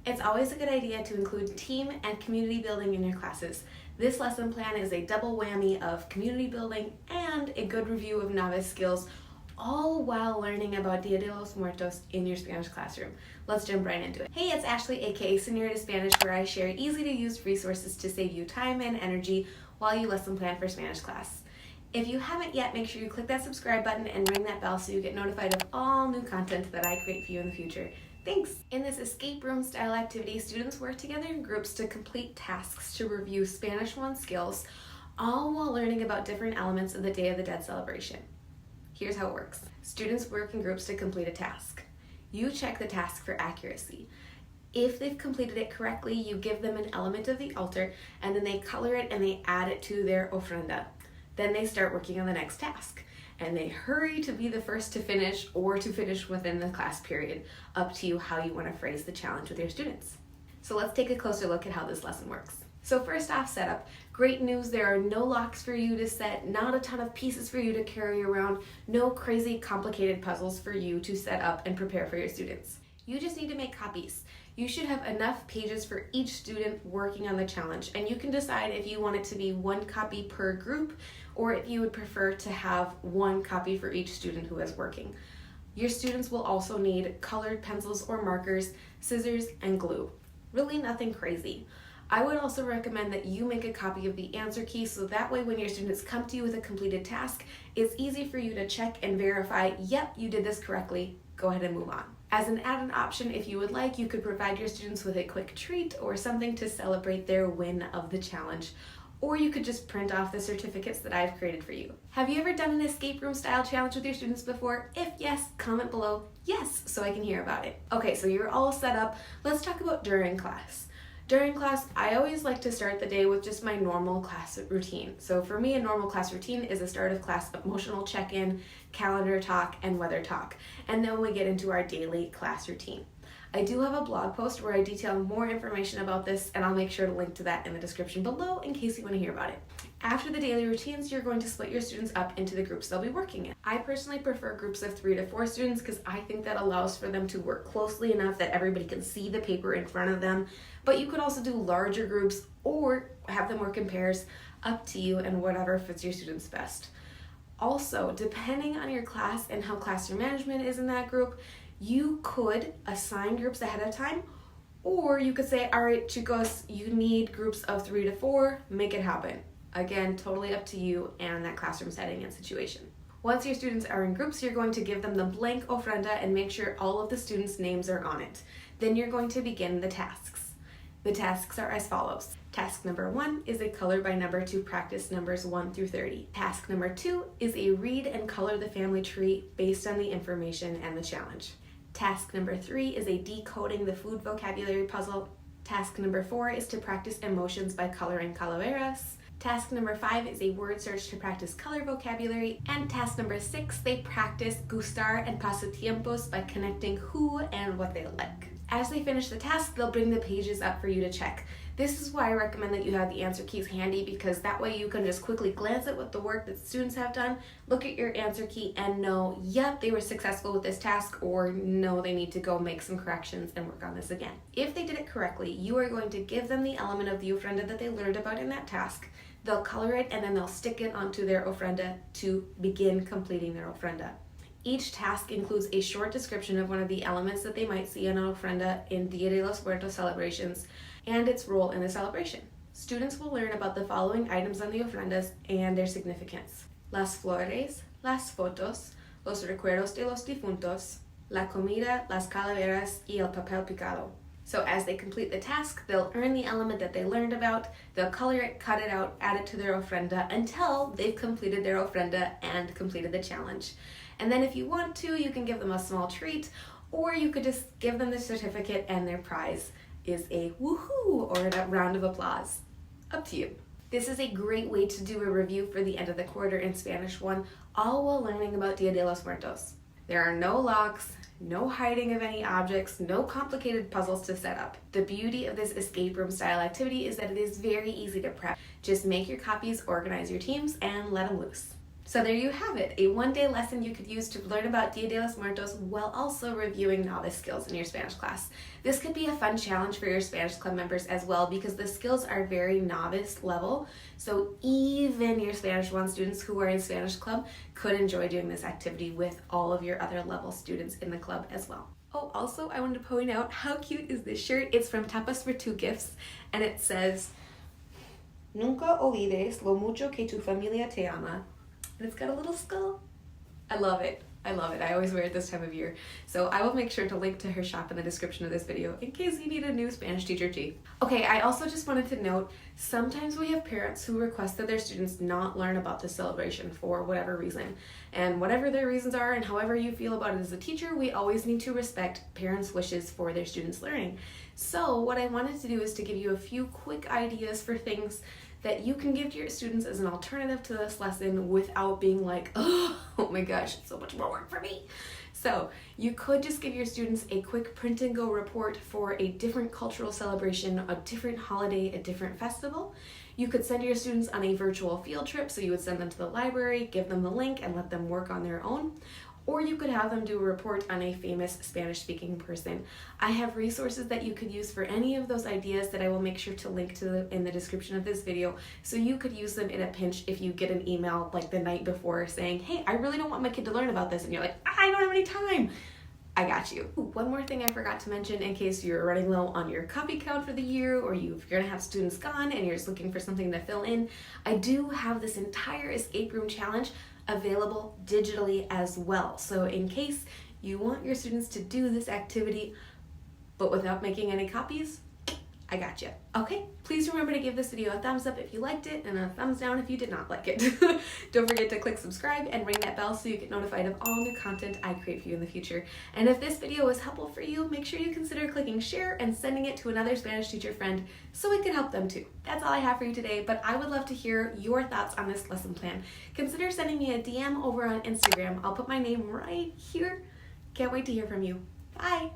It's always a good idea to include team and community building in your classes. This lesson plan is a double whammy of community building and a good review of novice skills, all while learning about Dia de los Muertos in your Spanish classroom. Let's jump right into it. Hey, it's Ashley, aka Señorita Spanish, where I share easy to use resources to save you time and energy while you lesson plan for Spanish class. If you haven't yet, make sure you click that subscribe button and ring that bell so you get notified of all new content that I create for you in the future. Thanks! In this escape room style activity, students work together in groups to complete tasks to review Spanish 1 skills, all while learning about different elements of the Day of the Dead celebration. Here's how it works. Students work in groups to complete a task. You check the task for accuracy. If they've completed it correctly, you give them an element of the altar, and then they color it and they add it to their ofrenda. Then they start working on the next task, and they hurry to be the first to finish or to finish within the class period, up to you how you want to phrase the challenge with your students. So let's take a closer look at how this lesson works. So first off, setup. Great news, there are no locks for you to set, not a ton of pieces for you to carry around, no crazy complicated puzzles for you to set up and prepare for your students. You just need to make copies. You should have enough pages for each student working on the challenge, and you can decide if you want it to be 1 copy per group or if you would prefer to have 1 copy for each student who is working. Your students will also need colored pencils or markers, scissors, and glue. Really nothing crazy. I would also recommend that you make a copy of the answer key so that way when your students come to you with a completed task, it's easy for you to check and verify, yep, you did this correctly, go ahead and move on. As an added option, if you would like, you could provide your students with a quick treat or something to celebrate their win of the challenge, or you could just print off the certificates that I've created for you. Have you ever done an escape room style challenge with your students before? If yes, comment below yes so I can hear about it. Okay, so you're all set up. Let's talk about during class. During class, I always like to start the day with just my normal class routine. So for me, a normal class routine is a start of class emotional check-in, calendar talk, and weather talk. And then we get into our daily class routine. I do have a blog post where I detail more information about this, and I'll make sure to link to that in the description below in case you want to hear about it. After the daily routines, you're going to split your students up into the groups they'll be working in. I personally prefer groups of 3 to 4 students because I think that allows for them to work closely enough that everybody can see the paper in front of them. But you could also do larger groups or have them work in pairs, up to you and whatever fits your students best. Also, depending on your class and how classroom management is in that group, you could assign groups ahead of time, or you could say, all right, chicos, you need groups of 3 to 4, make it happen. Again, totally up to you and that classroom setting and situation. Once your students are in groups, you're going to give them the blank ofrenda and make sure all of the students' names are on it. Then you're going to begin the tasks. The tasks are as follows. Task number 1 is a color by number to practice numbers 1 through 30. Task number 2 is a read and color the family tree based on the information and the challenge. Task number 3 is a decoding the food vocabulary puzzle. Task number 4 is to practice emotions by coloring calaveras. Task number 5 is a word search to practice color vocabulary. And task number 6, they practice gustar and pasatiempos by connecting who and what they like. As they finish the task, they'll bring the pages up for you to check. This is why I recommend that you have the answer keys handy, because that way you can just quickly glance at what the work that students have done, look at your answer key and know, yep, they were successful with this task, or no, they need to go make some corrections and work on this again. If they did it correctly, you are going to give them the element of the ofrenda that they learned about in that task. They'll color it and then they'll stick it onto their ofrenda to begin completing their ofrenda. Each task includes a short description of one of the elements that they might see in an ofrenda in Dia de los Muertos celebrations and its role in the celebration. Students will learn about the following items on the ofrendas and their significance: las flores, las fotos, los recuerdos de los difuntos, la comida, las calaveras, y el papel picado. So as they complete the task, they'll earn the element that they learned about, they'll color it, cut it out, add it to their ofrenda until they've completed their ofrenda and completed the challenge. And then if you want to, you can give them a small treat, or you could just give them the certificate and their prize is a woohoo or a round of applause. Up to you. This is a great way to do a review for the end of the quarter in Spanish 1, all while learning about Dia de los Muertos. There are no locks, no hiding of any objects, no complicated puzzles to set up. The beauty of this escape room style activity is that it is very easy to prep. Just make your copies, organize your teams, and let them loose. So there you have it, a one-day lesson you could use to learn about Dia de los Muertos while also reviewing novice skills in your Spanish class. This could be a fun challenge for your Spanish club members as well because the skills are very novice level, so even your Spanish 1 students who are in Spanish club could enjoy doing this activity with all of your other level students in the club as well. Oh, also I wanted to point out how cute is this shirt. It's from Tapas for Two Gifts, and it says, Nunca olvides lo mucho que tu familia te ama. And it's got a little skull. I love it. I love it. I always wear it this time of year. So I will make sure to link to her shop in the description of this video in case you need a new Spanish teacher tea. Okay, I also just wanted to note, sometimes we have parents who request that their students not learn about the celebration for whatever reason. And whatever their reasons are and however you feel about it as a teacher, we always need to respect parents' wishes for their students' learning. So what I wanted to do is to give you a few quick ideas for things that you can give to your students as an alternative to this lesson without being like, oh my gosh, it's so much more work for me. So you could just give your students a quick print and go report for a different cultural celebration, a different holiday, a different festival. You could send your students on a virtual field trip, so you would send them to the library, give them the link, and let them work on their own. Or you could have them do a report on a famous Spanish-speaking person. I have resources that you could use for any of those ideas that I will make sure to link to in the description of this video, so you could use them in a pinch if you get an email like the night before saying, hey, I really don't want my kid to learn about this, and you're like, I don't have any time. I got you. Ooh, one more thing I forgot to mention in case you're running low on your copy count for the year, or you're gonna have students gone and you're just looking for something to fill in, I do have this entire escape room challenge available digitally as well. So in case you want your students to do this activity but without making any copies, I got you. Okay, please remember to give this video a thumbs up if you liked it and a thumbs down if you did not like it. Don't forget to click subscribe and ring that bell so you get notified of all new content I create for you in the future. And if this video was helpful for you, make sure you consider clicking share and sending it to another Spanish teacher friend so it can help them too. That's all I have for you today, but I would love to hear your thoughts on this lesson plan. Consider sending me a DM over on Instagram. I'll put my name right here. Can't wait to hear from you. Bye!